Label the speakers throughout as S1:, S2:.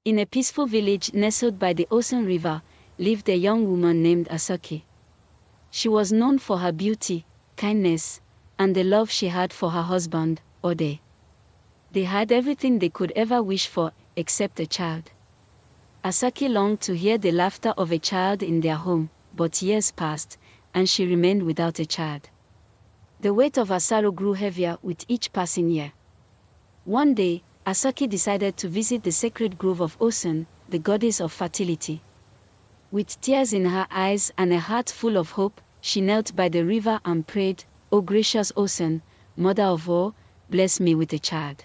S1: In a peaceful village nestled by the Osun River, lived a young woman named Asake. She was known for her beauty, kindness, and the love she had for her husband, Ode. They had everything they could ever wish for, except a child. Asake longed to hear the laughter of a child in their home, but years passed, and she remained without a child. The weight of her sorrow grew heavier with each passing year. One day, Asake decided to visit the sacred grove of Osun, the goddess of fertility. With tears in her eyes and a heart full of hope, she knelt by the river and prayed, "O gracious Osun, mother of all, bless me with a child.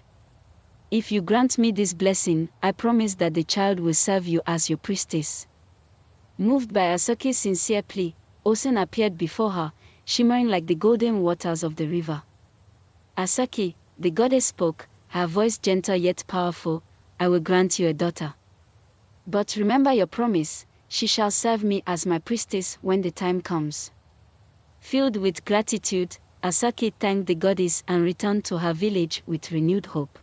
S1: If you grant me this blessing, I promise that the child will serve you as your priestess." Moved by Asake's sincere plea, Osun appeared before her, shimmering like the golden waters of the river. "Asake," the goddess spoke, her voice gentle yet powerful, "I will grant you a daughter. But remember your promise, she shall serve me as my priestess when the time comes." Filled with gratitude, Asake thanked the goddess and returned to her village with renewed hope.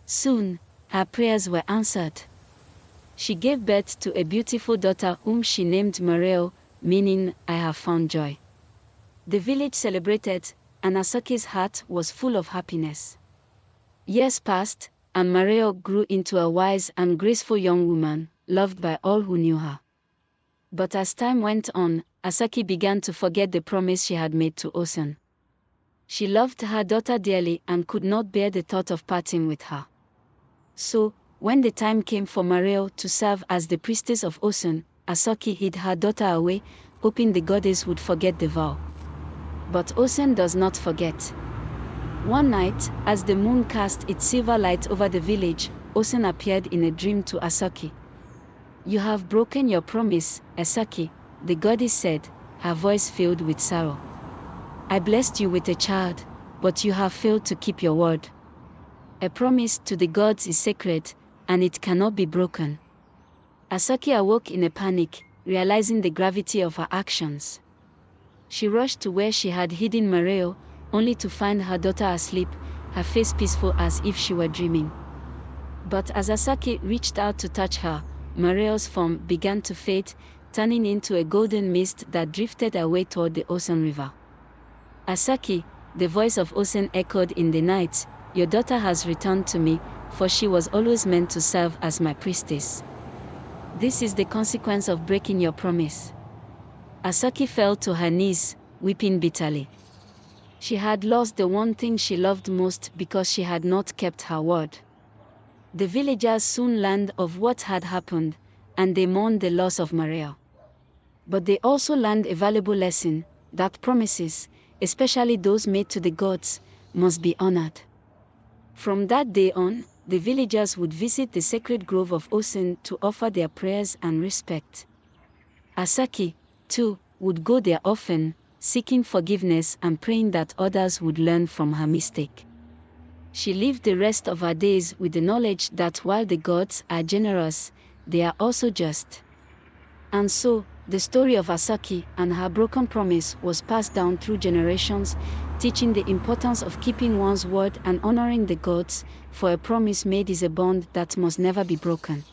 S1: Soon, her prayers were answered. She gave birth to a beautiful daughter whom she named Morayo, meaning, "I have found joy." The village celebrated, and Asake's heart was full of happiness. Years passed, and Morayo grew into a wise and graceful young woman, loved by all who knew her. But as time went on, Asake began to forget the promise she had made to Osun. She loved her daughter dearly and could not bear the thought of parting with her. So, when the time came for Morayo to serve as the priestess of Osun, Asake hid her daughter away, hoping the goddess would forget the vow. But Osun does not forget. One night, as the moon cast its silver light over the village, Osun appeared in a dream to Asake. "You have broken your promise, Asake," the goddess said, her voice filled with sorrow. "I blessed you with a child, but you have failed to keep your word. A promise to the gods is sacred, and it cannot be broken." Asake awoke in a panic, realizing the gravity of her actions. She rushed to where she had hidden Morayo, only to find her daughter asleep, her face peaceful as if she were dreaming. But as Asake reached out to touch her, Morayo's form began to fade, turning into a golden mist that drifted away toward the Osun River. "Asake," the voice of Osun echoed in the night, "your daughter has returned to me, for she was always meant to serve as my priestess. This is the consequence of breaking your promise." Asake fell to her knees, weeping bitterly. She had lost the one thing she loved most because she had not kept her word. The villagers soon learned of what had happened, and they mourned the loss of Morayo. But they also learned a valuable lesson, that promises, especially those made to the gods, must be honored. From that day on, the villagers would visit the sacred grove of Osun to offer their prayers and respect. Asake, too, would go there often, seeking forgiveness and praying that others would learn from her mistake. She lived the rest of her days with the knowledge that while the gods are generous, they are also just. And so, the story of Asake and her broken promise was passed down through generations, teaching the importance of keeping one's word and honoring the gods, for a promise made is a bond that must never be broken.